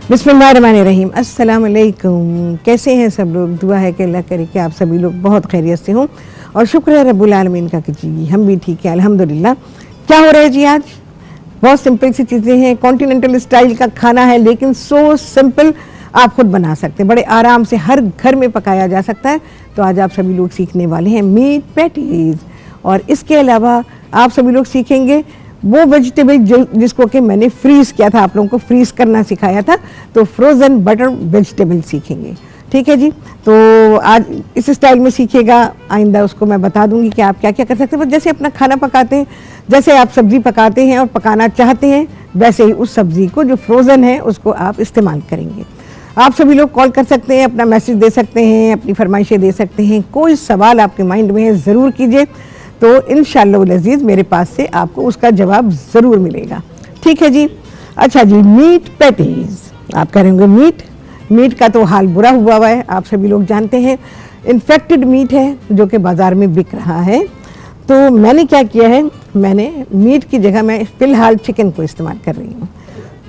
बिस्मिल्लाहिर्रहमानिर्रहीम। अस्सलाम वालेकुम। कैसे हैं सब लोग? दुआ है कि अल्लाह करे कि आप सभी लोग बहुत खैरियत से हों और शुक्र है रब्बुल आलमीन का कि जी हम भी ठीक है अल्हम्दुलिल्लाह। क्या हो रहा है जी? आज बहुत सिंपल सी चीज़ें हैं, कॉन्टिनेंटल स्टाइल का खाना है, लेकिन सो सिंपल आप खुद बना सकते हैं, बड़े आराम से हर घर में पकाया जा सकता है। तो आज आप सभी लोग सीखने वाले हैं मीट पैटीज़, और इसके अलावा आप सभी लोग सीखेंगे वो वेजिटेबल जिसको कि मैंने फ्रीज़ किया था, आप लोगों को फ्रीज़ करना सिखाया था, तो फ्रोज़न बटर वेजिटेबल सीखेंगे। ठीक है जी, तो आज इस स्टाइल में सीखिएगा, आइंदा उसको मैं बता दूंगी कि आप क्या क्या कर सकते हैं। जैसे अपना खाना पकाते हैं, जैसे आप सब्ज़ी पकाते हैं और पकाना चाहते हैं, वैसे ही उस सब्ज़ी को जो फ्रोज़न है उसको आप इस्तेमाल करेंगे। आप सभी लोग कॉल कर सकते हैं, अपना मैसेज दे सकते हैं, अपनी फरमाइशें दे सकते हैं, कोई सवाल आपके माइंड में है ज़रूर कीजिए, तो इंशाअल्लाह अज़ीज़ मेरे पास से आपको उसका जवाब ज़रूर मिलेगा। ठीक है जी। अच्छा जी, मीट पैटीज़ आप करेंगे। मीट का तो हाल बुरा हुआ है, आप सभी लोग जानते हैं, इन्फेक्टेड मीट है जो कि बाज़ार में बिक रहा है। तो मैंने क्या किया है, मैंने मीट की जगह मैं फ़िलहाल चिकन को इस्तेमाल कर रही हूँ।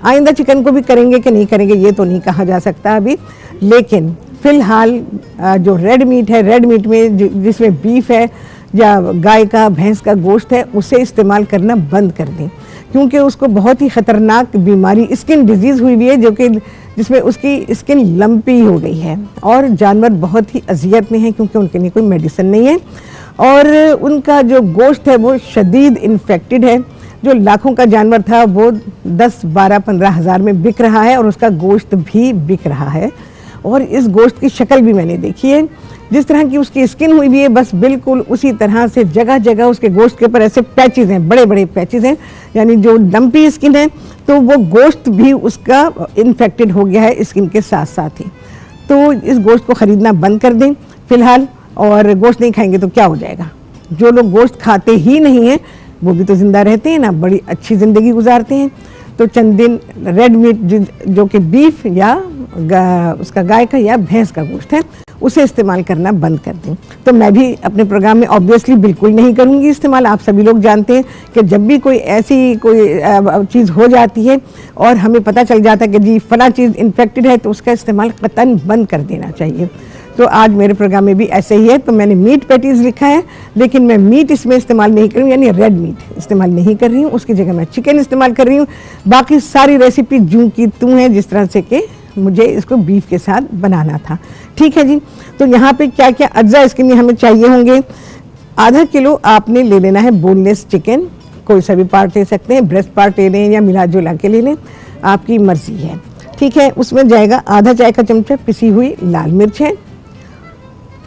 आइंदा चिकन को भी करेंगे कि नहीं करेंगे ये तो नहीं कहा जा सकता अभी, लेकिन फ़िलहाल जो रेड मीट है, रेड मीट में जिसमें बीफ है या गाय का भैंस का गोश्त है, उसे इस्तेमाल करना बंद कर दें, क्योंकि उसको बहुत ही ख़तरनाक बीमारी स्किन डिजीज़ हुई हुई है, जो कि जिसमें उसकी स्किन लंपी हो गई है और जानवर बहुत ही अजियत में हैं, क्योंकि उनके लिए कोई मेडिसिन नहीं है और उनका जो गोश्त है वो शदीद इन्फेक्टेड है। जो लाखों का जानवर था वो 10, 12, 15 हज़ार में बिक रहा है और उसका गोश्त भी बिक रहा है। और इस गोश्त की शक्ल भी मैंने देखी है, जिस तरह की उसकी स्किन हुई हुई है, बस बिल्कुल उसी तरह से जगह जगह उसके गोश्त के ऊपर ऐसे पैचेस हैं, बड़े बड़े पैचेस हैं, यानी जो लंपी स्किन है, तो वो गोश्त भी उसका इन्फेक्टेड हो गया है स्किन के साथ साथ ही। तो इस गोश्त को ख़रीदना बंद कर दें फ़िलहाल, और गोश्त नहीं खाएंगे तो क्या हो जाएगा? जो लोग गोश्त खाते ही नहीं हैं वो भी तो ज़िंदा रहते हैं ना, बड़ी अच्छी ज़िंदगी गुजारते हैं। तो चंद दिन रेड मीट जो कि बीफ या उसका गाय का या भैंस का गोश्त है, उसे इस्तेमाल करना बंद कर दें। तो मैं भी अपने प्रोग्राम में ऑब्वियसली बिल्कुल नहीं करूँगी इस्तेमाल। आप सभी लोग जानते हैं कि जब भी कोई ऐसी कोई चीज़ हो जाती है और हमें पता चल जाता है कि जी फला चीज़ इन्फेक्टेड है, तो उसका इस्तेमाल कतन बंद कर देना चाहिए। तो आज मेरे प्रोग्राम में भी ऐसे ही है। तो मैंने मीट पैटीज़ लिखा है, लेकिन मैं मीट इसमें इस्तेमाल नहीं कर रही हूँ, यानी रेड मीट इस्तेमाल नहीं कर रही हूँ, उसकी जगह मैं चिकन इस्तेमाल कर रही हूँ। बाकी सारी रेसिपी जूं की तूं है, जिस तरह से कि मुझे इसको बीफ के साथ बनाना था। ठीक है जी। तो यहाँ पे क्या क्या अज्जा इसके लिए हमें चाहिए होंगे। आधा किलो आपने ले लेना है बोनलेस चिकन, कोई सा भी पार्ट ले सकते हैं, ब्रेस्ट पार्ट ले लें या मिला जुला के ले लें, आपकी मर्जी है। ठीक है। उसमें जाएगा आधा चाय का चमचा पिसी हुई लाल मिर्च है,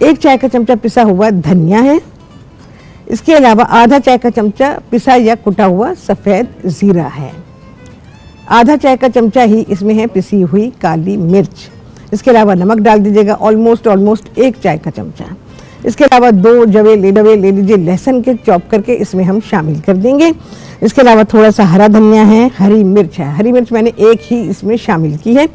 1 चाय का चमचा पिसा हुआ धनिया है, इसके अलावा आधा चाय का चमचा पिसा या कुटा हुआ सफ़ेद ज़ीरा है, आधा चाय का चमचा ही इसमें है पिसी हुई काली मिर्च। इसके अलावा नमक डाल दीजिएगा ऑलमोस्ट 1 चाय का चमचा। इसके अलावा 2 जवे ले लीजिए लहसुन के चॉप करके इसमें हम शामिल कर देंगे। इसके अलावा थोड़ा सा हरा धनिया है, हरी मिर्च है, हरी मिर्च मैंने 1 ही इसमें शामिल की है।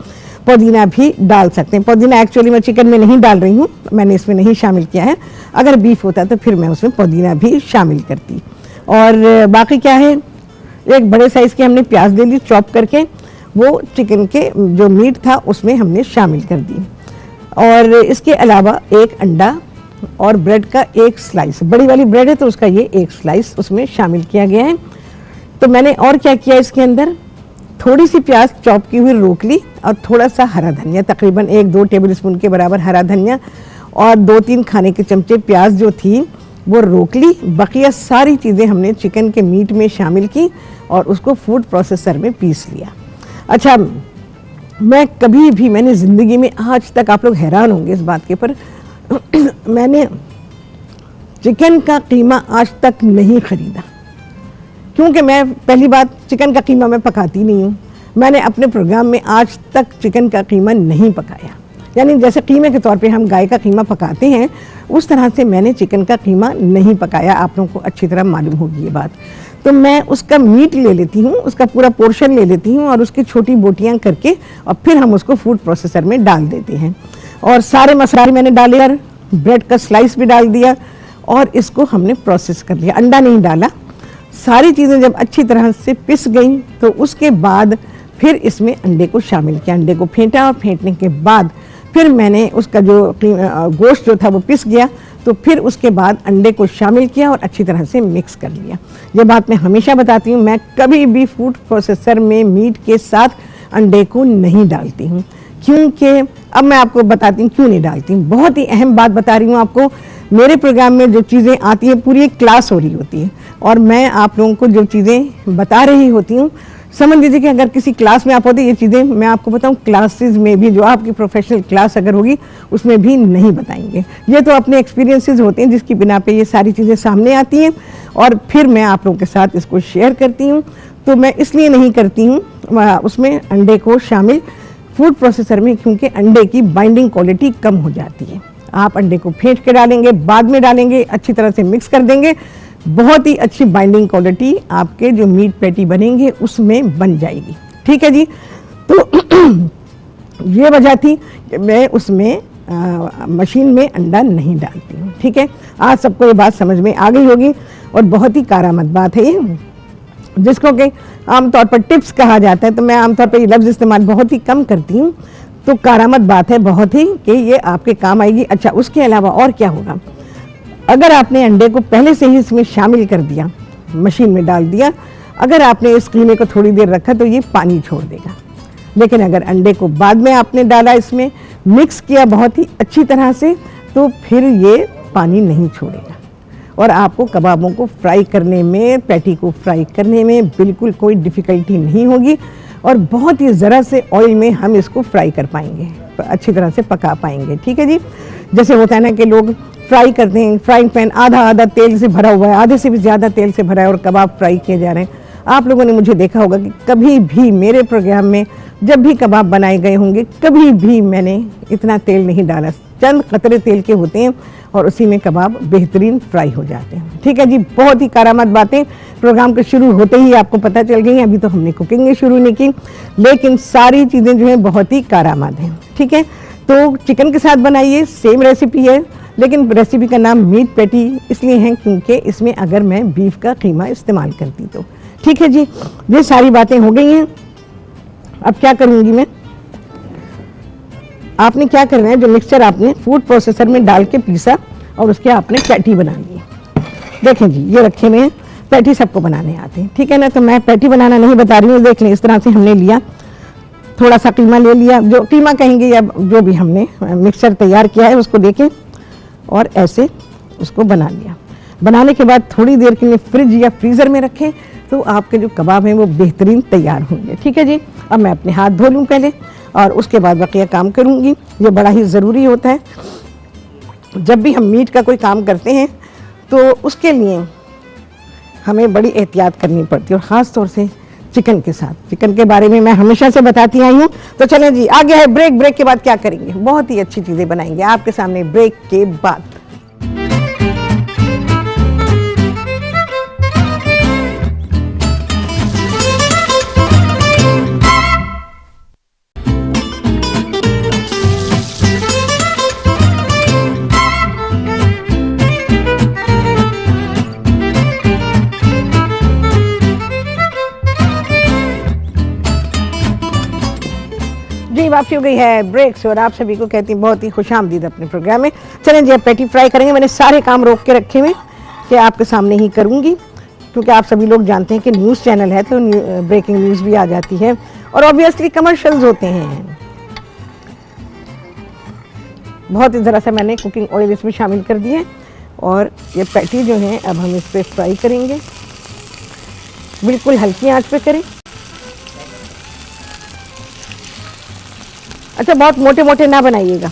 पुदीना भी डाल सकते हैं, पुदीना एक्चुअली मैं चिकन में नहीं डाल रही हूँ, मैंने इसमें नहीं शामिल किया है। अगर बीफ होता तो फिर मैं उसमें पुदीना भी शामिल करती। और बाकी क्या है, एक बड़े साइज़ की हमने प्याज ले ली चॉप करके, वो चिकन के जो मीट था उसमें हमने शामिल कर दी। और इसके अलावा 1 अंडा और ब्रेड का 1 स्लाइस, बड़ी वाली ब्रेड है तो उसका ये 1 स्लाइस उसमें शामिल किया गया है। तो मैंने और क्या किया, इसके अंदर थोड़ी सी प्याज चॉप की हुई रोक ली और थोड़ा सा हरा धनिया, तकरीबन 1-2 टेबल स्पून के बराबर हरा धनिया, और 2-3 खाने के चमचे प्याज जो थी वो रोक ली। बकिया सारी चीज़ें हमने चिकन के मीट में शामिल की और उसको फूड प्रोसेसर में पीस लिया। अच्छा, मैंने ज़िंदगी में आज तक, आप लोग हैरान होंगे इस बात के पर, मैंने चिकन का कीमा आज तक नहीं ख़रीदा, क्योंकि मैं पहली बात चिकन का कीमा मैं पकाती नहीं हूँ। मैंने अपने प्रोग्राम में आज तक चिकन का कीमा नहीं पकाया, यानी जैसे कीमे के तौर पे हम गाय का कीमा पकाते हैं उस तरह से मैंने चिकन का कीमा नहीं पकाया। आप लोगों को अच्छी तरह मालूम होगी ये बात। तो मैं उसका मीट ले लेती हूँ, उसका पूरा पोर्शन ले लेती हूँ और उसकी छोटी बोटियाँ करके और फिर हम उसको फूड प्रोसेसर में डाल देते हैं। और सारे मसाले मैंने डाले और ब्रेड का स्लाइस भी डाल दिया और इसको हमने प्रोसेस कर लिया, अंडा नहीं डाला। सारी चीज़ें जब अच्छी तरह से पिस गई तो उसके बाद फिर इसमें अंडे को शामिल किया, अंडे को फेंटा और फेंटने के बाद फिर मैंने उसका जो गोश्त जो था वो पिस गया, तो फिर उसके बाद अंडे को शामिल किया और अच्छी तरह से मिक्स कर लिया। ये बात मैं हमेशा बताती हूँ, मैं कभी भी फूड प्रोसेसर में मीट के साथ अंडे को नहीं डालती हूँ, क्योंकि अब मैं आपको बताती हूँ क्यों नहीं डालती हूँ। बहुत ही अहम बात बता रही हूँ आपको। मेरे प्रोग्राम में जो चीज़ें आती हैं पूरी एक क्लास हो रही होती है और मैं आप लोगों को जो चीज़ें बता रही होती हूँ, समझ लीजिए कि अगर किसी क्लास में आप होते, ये चीज़ें मैं आपको बताऊं क्लासेस में भी, जो आपकी प्रोफेशनल क्लास अगर होगी उसमें भी नहीं बताएंगे। ये तो अपने एक्सपीरियंसेस होते हैं जिसकी बिना पे ये सारी चीज़ें सामने आती हैं और फिर मैं आप लोगों के साथ इसको शेयर करती हूँ। तो मैं इसलिए नहीं करती हूँ उसमें अंडे को शामिल फूड प्रोसेसर में, क्योंकि अंडे की बाइंडिंग क्वालिटी कम हो जाती है। आप अंडे को फेंट के डालेंगे, बाद में डालेंगे, अच्छी तरह से मिक्स कर देंगे, बहुत ही अच्छी बाइंडिंग क्वालिटी आपके जो मीट पैटी बनेंगे उसमें बन जाएगी। ठीक है जी। तो ये वजह थी कि मैं उसमें मशीन में अंडा नहीं डालती हूँ। ठीक है, आज सबको ये बात समझ में आ गई होगी और बहुत ही कारामद बात है ये, जिसको कि आमतौर पर टिप्स कहा जाता है, तो मैं आमतौर पर ये लफ्ज़ इस्तेमाल बहुत ही कम करती हूँ। तो कारामद बात है बहुत ही कि ये आपके काम आएगी। अच्छा, उसके अलावा और क्या होगा, अगर आपने अंडे को पहले से ही इसमें शामिल कर दिया, मशीन में डाल दिया, अगर आपने इस कीमे को थोड़ी देर रखा तो ये पानी छोड़ देगा। लेकिन अगर अंडे को बाद में आपने डाला, इसमें मिक्स किया बहुत ही अच्छी तरह से, तो फिर ये पानी नहीं छोड़ेगा और आपको कबाबों को फ्राई करने में, पैटी को फ्राई करने में बिल्कुल कोई डिफ़िकल्टी नहीं होगी और बहुत ही ज़रा से ऑयल में हम इसको फ्राई कर पाएंगे, अच्छी तरह से पका पाएंगे। ठीक है जी। जैसे होता है ना कि लोग फ्राई करते हैं, फ्राइंग पैन आधा तेल से भरा हुआ है, आधे से भी ज़्यादा तेल से भरा है और कबाब फ्राई किए जा रहे हैं। आप लोगों ने मुझे देखा होगा कि कभी भी मेरे प्रोग्राम में जब भी कबाब बनाए गए होंगे, कभी भी मैंने इतना तेल नहीं डाला, चंद कतरे तेल के होते हैं और उसी में कबाब बेहतरीन फ्राई हो जाते हैं। ठीक है जी। बहुत ही कारामद बातें प्रोग्राम के शुरू होते ही आपको पता चल गई हैं। अभी तो हमने कुकिंग शुरू नहीं की, लेकिन सारी चीज़ें जो हैं बहुत ही कारामद हैं। ठीक है, तो चिकन के साथ बनाइए, सेम रेसिपी है, लेकिन रेसिपी का नाम मीट पैटी इसलिए है क्योंकि इसमें अगर मैं बीफ का कीमा इस्तेमाल करती तो। ठीक है जी, ये सारी बातें हो गई हैं। अब क्या करूँगी मैं, आपने क्या करना है, जो मिक्सचर आपने फूड प्रोसेसर में डाल के पीसा और उसके आपने पैटी बना ली। देखें जी, ये रखे हुए हैं, पैटी सबको बनाने आते हैं। ठीक है ना, तो मैं पैटी बनाना नहीं बता रही हूँ। देख लें, इस तरह से हमने लिया, थोड़ा सा कीमा ले लिया, जो कीमा कहेंगे या जो भी हमने मिक्सचर तैयार किया है उसको देखें और ऐसे उसको बना लिया। बनाने के बाद थोड़ी देर के लिए फ्रिज या फ्रीज़र में रखें तो आपके जो कबाब हैं वो बेहतरीन तैयार होंगे। ठीक है जी। अब मैं अपने हाथ धो लूँ पहले और उसके बाद बकिया काम करूँगी। ये बड़ा ही ज़रूरी होता है, जब भी हम मीट का कोई काम करते हैं तो उसके लिए हमें बड़ी एहतियात करनी पड़ती है और ख़ास तौर से चिकन के साथ। चिकन के बारे में मैं हमेशा से बताती आई हूँ। तो चलें जी, आ गया है ब्रेक। ब्रेक के बाद क्या करेंगे, बहुत ही अच्छी चीज़ें बनाएंगे आपके सामने ब्रेक के बाद। वापसी हो गई है ब्रेक से और आप सभी को कहती हूँ बहुत ही खुशामदीद अपने प्रोग्राम में। चलें जी, अब पैटी फ्राई करेंगे। मैंने सारे काम रोक के रखे हुए कि आपके सामने ही करूँगी, क्योंकि आप सभी लोग जानते हैं कि न्यूज़ चैनल है तो ब्रेकिंग न्यूज़ भी आ जाती है और ऑब्वियसली कमर्शियल्स होते हैं। बहुत ही ज़रा सा मैंने कुकिंग ऑयल इसमें शामिल कर दिए और ये पैटी जो है अब हम इस पर फ्राई करेंगे। बिल्कुल हल्की आंच पे करें। अच्छा, बहुत मोटे मोटे ना बनाइएगा,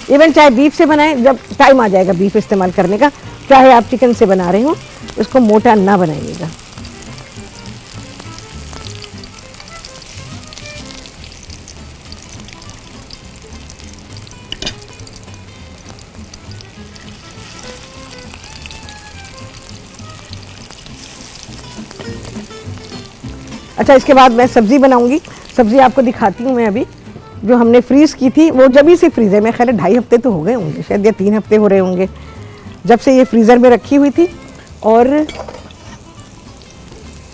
इवन चाहे बीफ से बनाएं, जब टाइम आ जाएगा बीफ इस्तेमाल करने का, चाहे आप चिकन से बना रहे हो, इसको मोटा ना बनाइएगा। अच्छा, इसके बाद मैं सब्ज़ी बनाऊंगी। सब्ज़ी आपको दिखाती हूँ मैं। अभी जो हमने फ्रीज़ की थी वो जब ही से फ्रीज़र में, खैर 2.5 हफ्ते तो हो गए होंगे शायद, या 3 हफ्ते हो रहे होंगे जब से ये फ्रीज़र में रखी हुई थी। और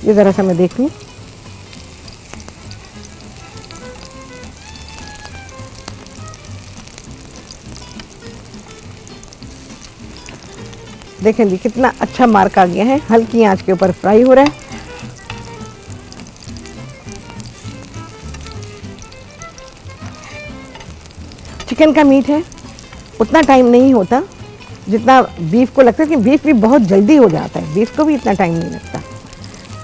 ये ज़रा सा मैं देख लूँ, देखें जी कितना अच्छा मार्क आ गया है, हल्की आंच के ऊपर फ्राई हो रहा है। चिकन का मीट है, उतना टाइम नहीं होता जितना बीफ को लगता है, कि बीफ भी बहुत जल्दी हो जाता है, बीफ को भी इतना टाइम नहीं लगता।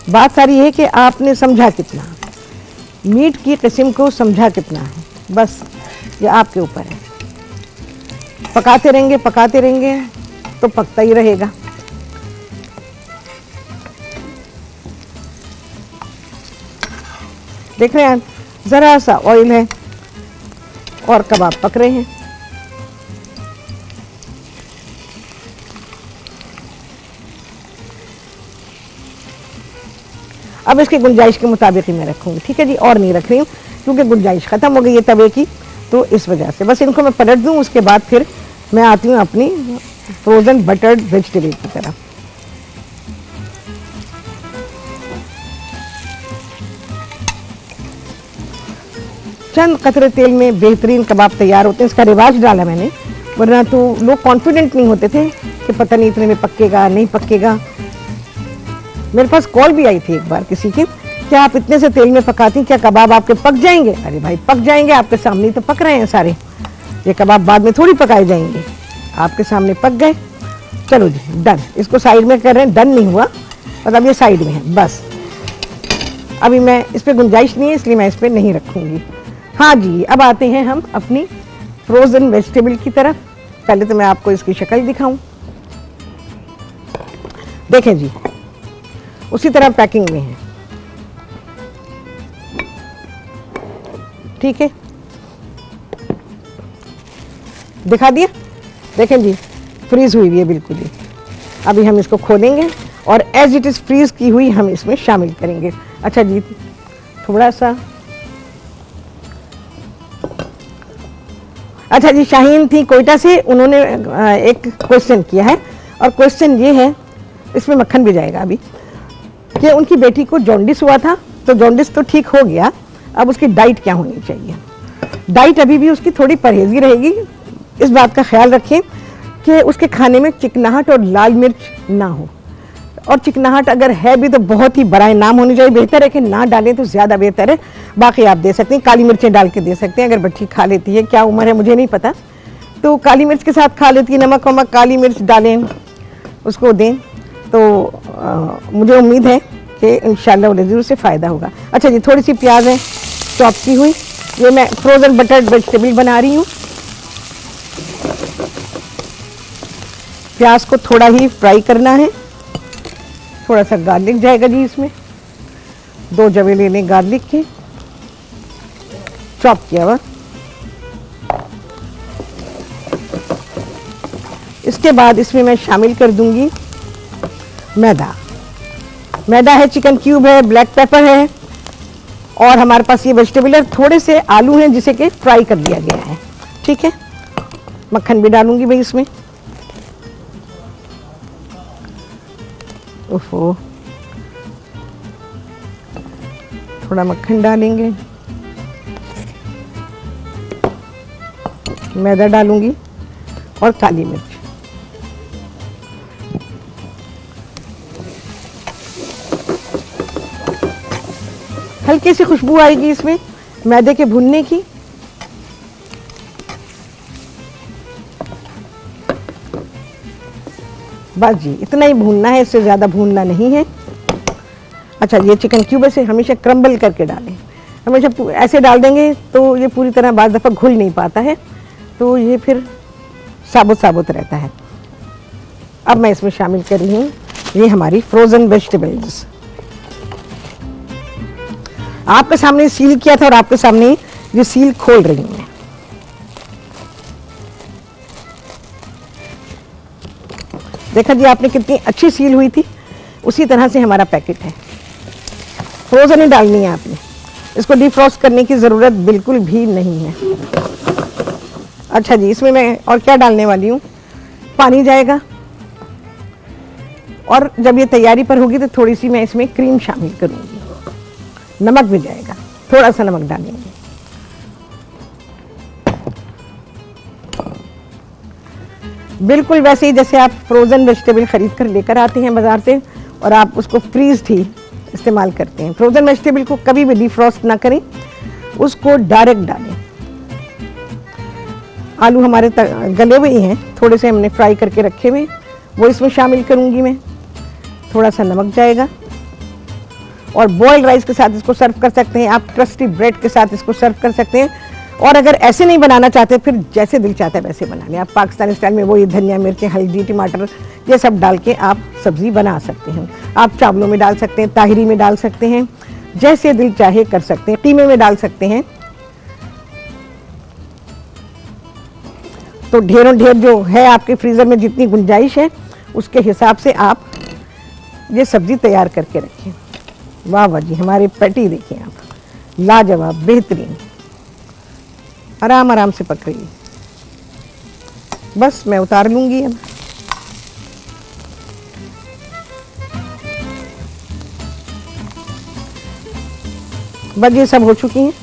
बात सारी है कि आपने समझा कितना, मीट की किस्म को समझा कितना है, बस ये आपके ऊपर है। पकाते रहेंगे तो पकता ही रहेगा। देख रहे हैं, ज़रा सा ऑयल है और कबाब पक रहे हैं। अब इसकी गुंजाइश के मुताबिक ही मैं रखूँगी, ठीक है जी, और नहीं रख रही हूँ क्योंकि गुंजाइश ख़त्म हो गई है तवे की, तो इस वजह से बस इनको मैं पलट दूँ। उसके बाद फिर मैं आती हूँ अपनी फ्रोज़न बटर्ड वेजिटेबल की तरफ। चंद कतरे तेल में बेहतरीन कबाब तैयार होते हैं। इसका रिवाज डाला मैंने, वरना तो लोग कॉन्फिडेंट नहीं होते थे कि पता नहीं इतने में पकेगा नहीं पकेगा। मेरे पास कॉल भी आई थी एक बार किसी की, क्या आप इतने से तेल में पकाती, क्या कबाब आपके पक जाएंगे? अरे भाई पक जाएंगे, आपके सामने ही तो पक रहे हैं सारे, ये कबाब बाद में थोड़ी पकाए जाएंगे, आपके सामने पक गए। चलो जी डन, इसको साइड में कर रहे हैं, डन नहीं हुआ मतलब ये साइड में है बस। अभी मैं इस पर गुंजाइश नहीं है इसलिए मैं इस पर नहीं रखूँगी। हाँ जी, अब आते हैं हम अपनी फ्रोज़न वेजिटेबल की तरफ। पहले तो मैं आपको इसकी शक्ल दिखाऊं। देखें जी, उसी तरह पैकिंग में है, ठीक है, दिखा दिया। देखें जी, फ्रीज हुई हुई है बिल्कुल ही। अभी हम इसको खोलेंगे और एज इट इज़ फ्रीज की हुई हम इसमें शामिल करेंगे। अच्छा जी, थोड़ा सा, अच्छा जी, शाहीन थी कोयटा से, उन्होंने एक क्वेश्चन किया है और क्वेश्चन ये है, इसमें मक्खन भी जाएगा अभी, कि उनकी बेटी को जॉन्डिस हुआ था, तो जॉन्डिस तो ठीक हो गया, अब उसकी डाइट क्या होनी चाहिए? डाइट अभी भी उसकी थोड़ी परहेजी रहेगी। इस बात का ख्याल रखें कि उसके खाने में चिकनाहट और लाल मिर्च ना हो, और चिकनाहट अगर है भी तो बहुत ही बराए नाम होनी चाहिए। बेहतर है कि ना डालें तो ज़्यादा बेहतर है। बाकी आप दे सकते हैं, काली मिर्चें डाल के दे सकते हैं अगर बच्ची खा लेती है। क्या उम्र है मुझे नहीं पता, तो काली मिर्च के साथ खा लेती है, नमक वमक काली मिर्च डालें, उसको दें, तो मुझे उम्मीद है कि इंशाल्लाह ज़रूर से फ़ायदा होगा। अच्छा जी, थोड़ी सी प्याज है चॉप की हुई, ये मैं फ्रोज़न बटर्ड वेजिटेबल बना रही हूँ। प्याज को थोड़ा ही फ्राई करना है, थोड़ा सा गार्लिक जाएगा जी इसमें, 2 जवे ले लें गार्लिक के, चॉप किया हुआ। इसके बाद इसमें मैं शामिल कर दूंगी मैदा। मैदा है, चिकन क्यूब है, ब्लैक पेपर है, और हमारे पास ये वेजिटेबल है, थोड़े से आलू हैं जिसे कि फ्राई कर दिया गया है, ठीक है। मक्खन भी डालूंगी भाई इसमें, ओहो, थोड़ा मक्खन डालेंगे, मैदा डालूंगी और काली मिर्च। हल्की सी खुशबू आएगी इसमें मैदे के भुनने की। बस जी, इतना ही भूनना है, इससे ज़्यादा भूनना नहीं है। अच्छा, ये चिकन क्यूब से हमेशा क्रम्बल करके डालें, हमेशा ऐसे डाल देंगे तो ये पूरी तरह बाज़ दफ़ा घुल नहीं पाता है, तो ये फिर साबुत साबुत रहता है। अब मैं इसमें शामिल कर रही हूँ ये हमारी फ्रोज़न वेजिटेबल्स। आपके सामने सील किया था और आपके सामने ये सील खोल रही हूँ मैं। देखा जी आपने कितनी अच्छी सील हुई थी, उसी तरह से हमारा पैकेट है। फ्रोज़न ही डालनी है आपने, इसको डिफ्रॉस्ट करने की ज़रूरत बिल्कुल भी नहीं है। अच्छा जी, इसमें मैं और क्या डालने वाली हूँ, पानी जाएगा, और जब ये तैयारी पर होगी तो थोड़ी सी मैं इसमें क्रीम शामिल करूँगी, नमक भी जाएगा, थोड़ा सा नमक डालेंगे। बिल्कुल वैसे ही जैसे आप फ्रोज़न वेजिटेबल खरीद कर लेकर आते हैं बाज़ार से और आप उसको फ्रीज ही इस्तेमाल करते हैं। फ्रोज़न वेजिटेबल को कभी भी डिफ्रॉस्ट ना करें, उसको डायरेक्ट डालें। आलू हमारे गले हुए ही हैं, थोड़े से हमने फ्राई करके रखे हुए, वो इसमें शामिल करूँगी मैं। थोड़ा सा नमक जाएगा और बॉइल्ड राइस के साथ इसको सर्व कर सकते हैं आप, क्रस्टी ब्रेड के साथ इसको सर्व कर सकते हैं। और अगर ऐसे नहीं बनाना चाहते फिर जैसे दिल चाहता है वैसे बना लें आप। पाकिस्तानी स्टाइल में वो ये धनिया मिर्च हल्दी टमाटर ये सब डाल के आप सब्ज़ी बना सकते हैं। आप चावलों में डाल सकते हैं, ताहिरी में डाल सकते हैं, जैसे दिल चाहे कर सकते हैं, कीमे में डाल सकते हैं। तो ढेरों ढेर जो है आपके फ्रीज़र में जितनी गुंजाइश है उसके हिसाब से आप ये सब्ज़ी तैयार करके रखें। वाह वाह जी, हमारे पैटी देखिए आप, लाजवाब, बेहतरीन, आराम आराम से पक रही है। बस मैं उतार लूँगी अब। बस ये सब हो चुकी हैं,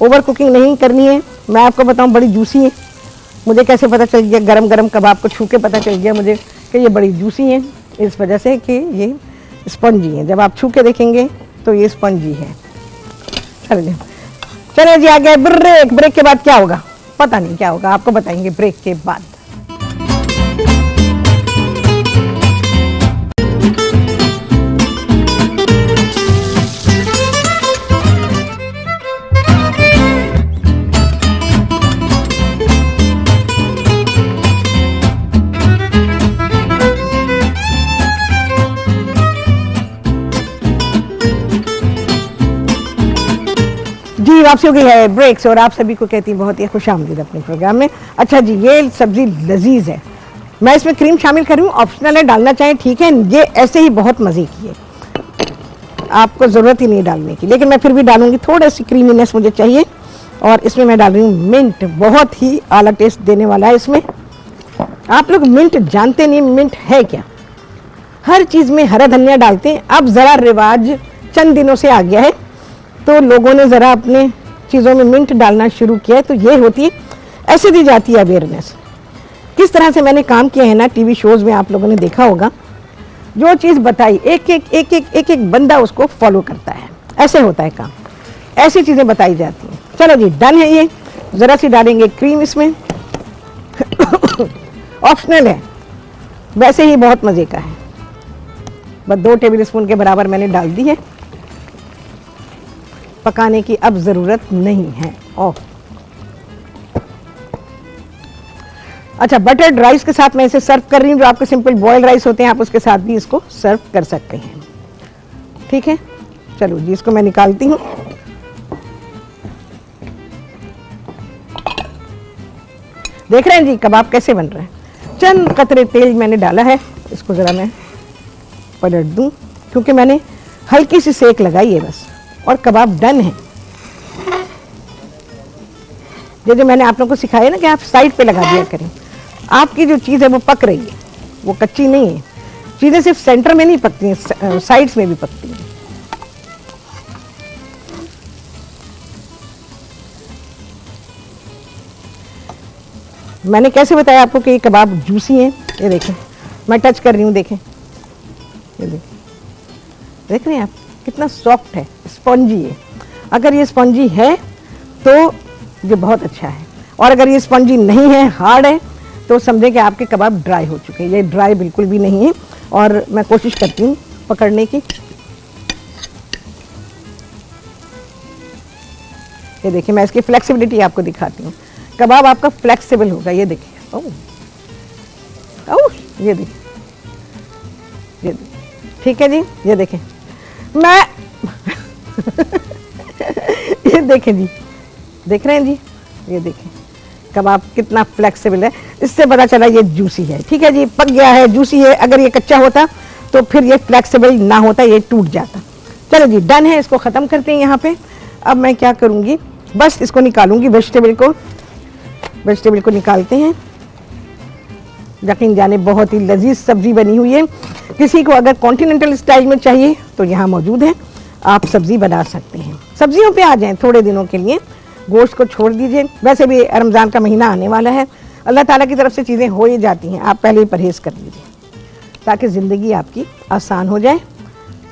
ओवर कुकिंग नहीं करनी है। मैं आपको बताऊं बड़ी जूसी है। मुझे कैसे पता चल गया, गरम गरम कबाब को छू के पता चल गया मुझे कि ये बड़ी जूसी हैं, इस वजह से कि ये स्पंजी हैं। जब आप छू के देखेंगे तो ये स्पंजी है। चलिए जी, आ गए ब्रेक। ब्रेक के बाद क्या होगा पता नहीं, क्या होगा आपको बताएंगे ब्रेक के बाद। जी वापसी हो गई है ब्रेक से और आप सभी को कहती बहुत ही खुशामदीद अपने प्रोग्राम में। अच्छा जी, ये सब्जी लजीज है, मैं इसमें क्रीम शामिल कर रही हूँ, ऑप्शनल है, डालना चाहें ठीक है। ये ऐसे ही बहुत मज़े की है, आपको ज़रूरत ही नहीं डालने की, लेकिन मैं फिर भी डालूंगी, थोड़ी सी क्रीमीनेस मुझे चाहिए। और इसमें मैं डाल रही हूँ मिंट, बहुत ही आला टेस्ट देने वाला है इसमें। आप लोग मिंट जानते नहीं, मिंट है क्या? हर चीज़ में हरा धनिया डालते हैं, अब ज़रा रिवाज चंद दिनों से आ गया है तो लोगों ने ज़रा अपने चीज़ों में मिंट डालना शुरू किया है। तो ये होती है, ऐसे दी जाती है अवेयरनेस। किस तरह से मैंने काम किया है ना, टीवी शोज़ में आप लोगों ने देखा होगा, जो चीज़ बताई एक बंदा उसको फॉलो करता है, ऐसे होता है काम, ऐसी चीज़ें बताई जाती हैं। चलो जी, डन है ये। ज़रा सी डालेंगे क्रीम इसमें ऑप्शनल है, वैसे ही बहुत मज़े का है। बस 2 टेबल स्पून के बराबर मैंने डाल दी है, पकाने की अब ज़रूरत नहीं है। ओह अच्छा, बटर्ड राइस के साथ मैं इसे सर्व कर रही हूँ। जो आपके सिंपल बॉइल्ड राइस होते हैं आप उसके साथ भी इसको सर्व कर सकते हैं, ठीक है। चलो जी, इसको मैं निकालती हूँ। देख रहे हैं जी कबाब कैसे बन रहे हैं। चंद कतरे तेल मैंने डाला है, इसको ज़रा मैं पलट दूँ क्योंकि मैंने हल्की सी सेक लगाई है बस, और कबाब डन है। जो मैंने आप लोगों को सिखाया ना कि आप साइड पे लगा दिया करें, आपकी जो चीज़ है वो पक रही है, वो कच्ची नहीं है। चीज़ें सिर्फ सेंटर में नहीं पकती हैं, साइड्स में भी पकती हैं। मैंने कैसे बताया आपको कि ये कबाब जूसी हैं? ये देखें, मैं टच कर रही हूँ, देखें, ये देख रहे हैं आप कितना सॉफ्ट है, स्पॉन्जी है। अगर ये स्पॉन्जी है तो ये बहुत अच्छा है, और अगर ये स्पॉन्जी नहीं है, हार्ड है, तो समझें कि आपके कबाब ड्राई हो चुके हैं। ये ड्राई बिल्कुल भी नहीं है, और मैं कोशिश करती हूँ पकड़ने की। ये देखिए, मैं इसकी फ्लेक्सिबिलिटी आपको दिखाती हूँ। कबाब आपका फ्लेक्सिबल होगा, ये देखिए। ओह ओह, ये देखिए, ठीक है जी, ये देखें मैं ये देखें जी, देख रहे हैं जी, ये देखें कबाब कितना फ्लेक्सिबल है। इससे पता चला ये जूसी है, ठीक है जी, पक गया है, जूसी है। अगर ये कच्चा होता तो फिर ये फ्लेक्सिबल ना होता, ये टूट जाता। चलो जी, डन है, इसको ख़त्म करते हैं यहाँ पे। अब मैं क्या करूँगी, बस इसको निकालूंगी, वेजिटेबल को निकालते हैं। यकीन जाने बहुत ही लजीज सब्जी बनी हुई है। किसी को अगर कॉन्टिनेंटल स्टाइल में चाहिए तो यहाँ मौजूद है, आप सब्जी बना सकते हैं। सब्जियों पे आ जाएं थोड़े दिनों के लिए, गोश्त को छोड़ दीजिए। वैसे भी रमज़ान का महीना आने वाला है, अल्लाह ताला की तरफ से चीज़ें हो ही जाती हैं, आप पहले ही परहेज़ कर लीजिए ताकि ज़िंदगी आपकी आसान हो जाए।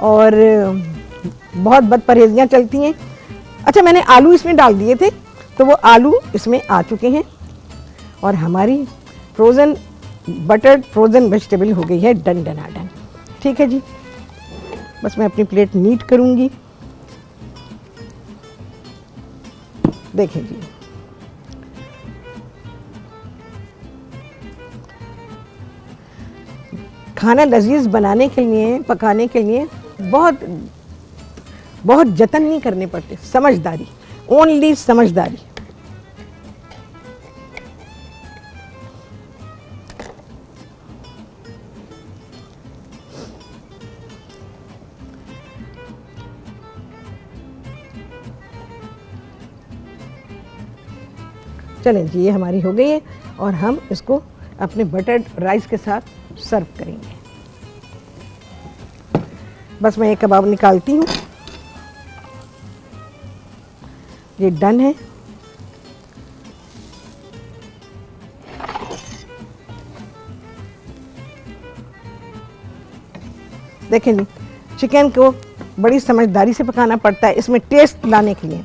और बहुत बद परहेजियाँ चलती हैं। अच्छा, मैंने आलू इसमें डाल दिए थे तो वो आलू इसमें आ चुके हैं और हमारी फ्रोज़न बटर्ड फ्रोज़न वेजिटेबल हो गई है डन डनाडन। ठीक है जी, बस मैं अपनी प्लेट नीट करूँगी। देखें जी, खाना लजीज बनाने के लिए, पकाने के लिए बहुत बहुत जतन नहीं करने पड़ते, समझदारी, ओनली समझदारी। चलें जी, ये हमारी हो गई है और हम इसको अपने बटर्ड राइस के साथ सर्व करेंगे। बस मैं एक कबाब निकालती हूँ, ये डन है। देखें जी, चिकन को बड़ी समझदारी से पकाना पड़ता है इसमें टेस्ट लाने के लिए,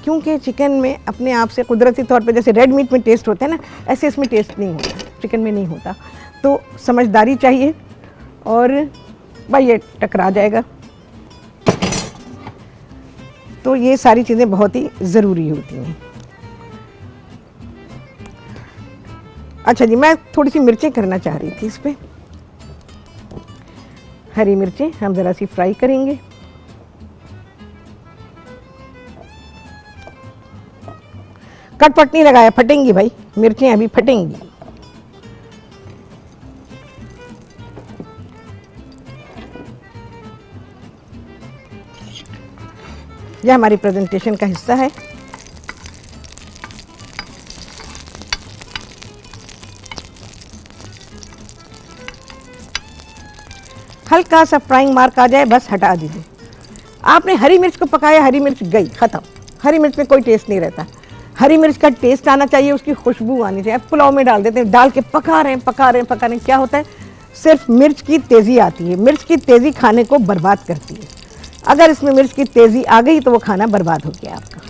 क्योंकि चिकन में अपने आप से कुदरती तौर पे जैसे रेड मीट में टेस्ट होता है ना, ऐसे इसमें टेस्ट नहीं होता, चिकन में नहीं होता। तो समझदारी चाहिए और भाई ये टकरा जाएगा। तो ये सारी चीज़ें बहुत ही ज़रूरी होती हैं। अच्छा जी, मैं थोड़ी सी मिर्चें करना चाह रही थी इस पर। हरी मिर्चें हम ज़रा सी फ्राई करेंगे। कटपट नहीं लगाया, फटेंगी भाई मिर्चें, अभी फटेंगी। यह हमारी प्रेजेंटेशन का हिस्सा है। हल्का सा फ्राइंग मार्क आ जाए बस हटा दीजिए। आपने हरी मिर्च को पकाया, हरी मिर्च गई, ख़त्म। हरी मिर्च में कोई टेस्ट नहीं रहता। हरी मिर्च का टेस्ट आना चाहिए, उसकी खुशबू आनी चाहिए। पुलाव में डाल देते हैं, डाल के पका रहे हैं, क्या होता है, सिर्फ मिर्च की तेज़ी आती है। मिर्च की तेज़ी खाने को बर्बाद करती है। अगर इसमें मिर्च की तेज़ी आ गई तो वो खाना बर्बाद हो गया आपका।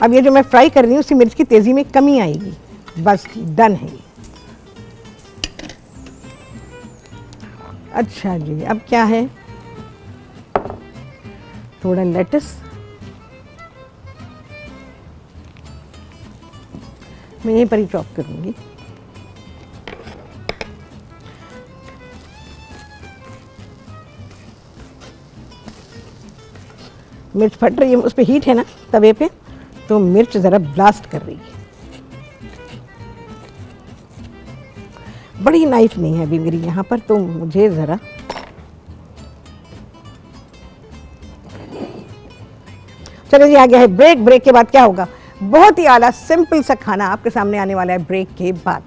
अब ये जो मैं फ्राई कर रही हूँ उसी मिर्च की तेज़ी में कमी आएगी, बस डन है ये। अच्छा जी, अब क्या है, थोड़ा लेटस, मैं यहीं पर ही चॉप करूँगी। मिर्च फट रही है, उस पर हीट है ना तवे पे, तो मिर्च ज़रा ब्लास्ट कर रही है। बड़ी नाइफ नहीं है अभी मेरी यहाँ पर, तो मुझे ज़रा चलो जी, आ गया है ब्रेक। ब्रेक के बाद क्या होगा, बहुत ही आला सिंपल सा खाना आपके सामने आने वाला है ब्रेक के बाद।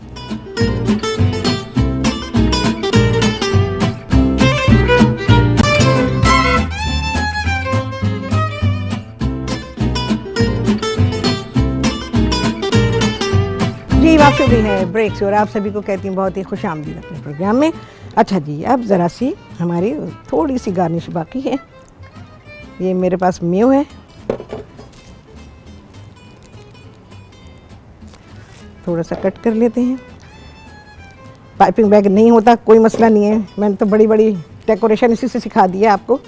जी, वापसी हुई है ब्रेक से और आप सभी को कहती हूँ बहुत ही खुशामदीद अपने प्रोग्राम में। अच्छा जी, अब ज़रा सी हमारी थोड़ी सी गार्निश बाकी है। ये मेरे पास मेयो है, थोड़ा सा कट कर लेते हैं। पाइपिंग बैग नहीं होता कोई मसला नहीं है, मैंने तो बड़ी बड़ी डेकोरेशन इसी से सिखा दिया आपको।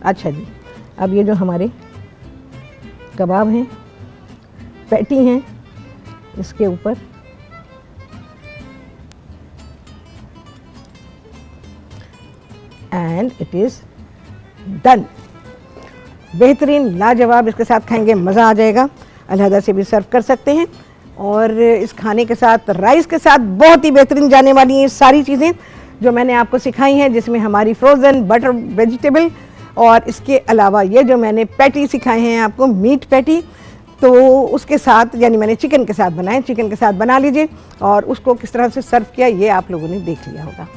अच्छा जी, अब ये जो हमारे कबाब हैं, पैटी हैं, इसके ऊपर एंड इट इज़ डन। बेहतरीन, लाजवाब, इसके साथ खाएंगे मज़ा आ जाएगा। अलहदा से भी सर्व कर सकते हैं और इस खाने के साथ, राइस के साथ बहुत ही बेहतरीन जाने वाली हैं सारी चीज़ें जो मैंने आपको सिखाई हैं, जिसमें हमारी फ्रोज़न बटर वेजिटेबल और इसके अलावा ये जो मैंने पैटी सिखाए हैं आपको, मीट पैटी, तो उसके साथ, यानी मैंने चिकन के साथ बनाए, चिकन के साथ बना लीजिए और उसको किस तरह से सर्व किया ये आप लोगों ने देख लिया होगा।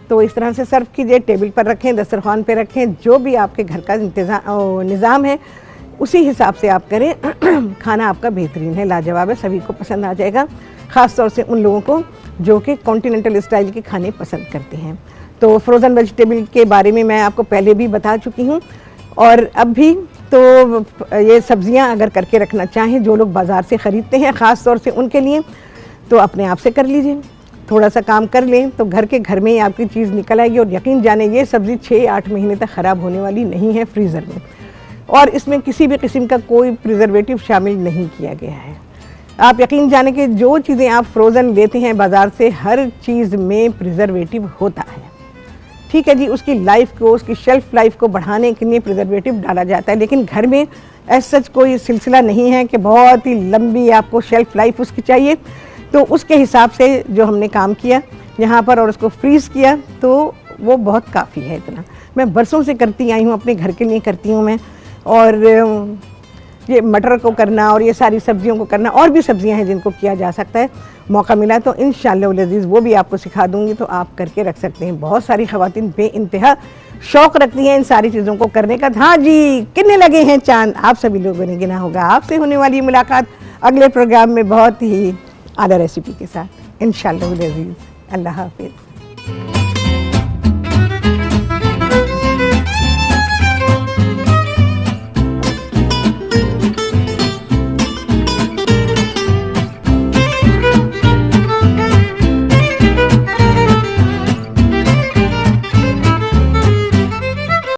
तो इस तरह से सर्व कीजिए, टेबल पर रखें, दस्तरखान पे रखें, जो भी आपके घर का निज़ाम है, उसी हिसाब से आप करें। खाना आपका बेहतरीन है, लाजवाब है, सभी को पसंद आ जाएगा, ख़ास तौर से उन लोगों को जो कि कॉन्टिनेंटल स्टाइल के खाने पसंद करते हैं। तो फ्रोज़न वेजिटेबल के बारे में मैं आपको पहले भी बता चुकी हूँ, और अब भी तो ये सब्ज़ियाँ अगर करके रखना चाहें जो लोग बाज़ार से ख़रीदते हैं, ख़ास तौर से उनके लिए, तो अपने आप से कर लीजिए। थोड़ा सा काम कर लें तो घर में ही आपकी चीज़ निकल आएगी, और यकीन जाने ये सब्ज़ी 6-8 महीने तक ख़राब होने वाली नहीं है फ्रीज़र में, और इसमें किसी भी किस्म का कोई प्रिजर्वेटिव शामिल नहीं किया गया है। आप यकीन जाने कि जो चीज़ें आप फ्रोज़न लेते हैं बाज़ार से, हर चीज़ में प्रिजर्वेटिव होता है। ठीक है जी, उसकी लाइफ को, उसकी शेल्फ़ लाइफ को बढ़ाने के लिए प्रिजर्वेटिव डाला जाता है, लेकिन घर में ऐसा सच कोई सिलसिला नहीं है कि बहुत ही लंबी आपको शेल्फ़ लाइफ उसकी चाहिए। तो उसके हिसाब से जो हमने काम किया यहाँ पर और उसको फ्रीज़ किया, तो वो बहुत काफ़ी है। इतना मैं बरसों से करती आई हूँ, अपने घर के लिए करती हूँ मैं। और ये मटर को करना और ये सारी सब्जियों को करना, और भी सब्जियां हैं जिनको किया जा सकता है, मौका मिला तो इंशाअल्लाह अज़ीज़ वो भी आपको सिखा दूंगी, तो आप करके रख सकते हैं। बहुत सारी ख़वातीन बेइंतहा शौक़ रखती हैं इन सारी चीज़ों को करने का। हाँ जी, कितने लगे हैं चांद, आप सभी लोगों ने गिना होगा। आपसे होने वाली मुलाकात अगले प्रोग्राम में बहुत ही आला रेसिपी के साथ इंशाअल्लाह अज़ीज़। अल्लाह हाफ़िज़।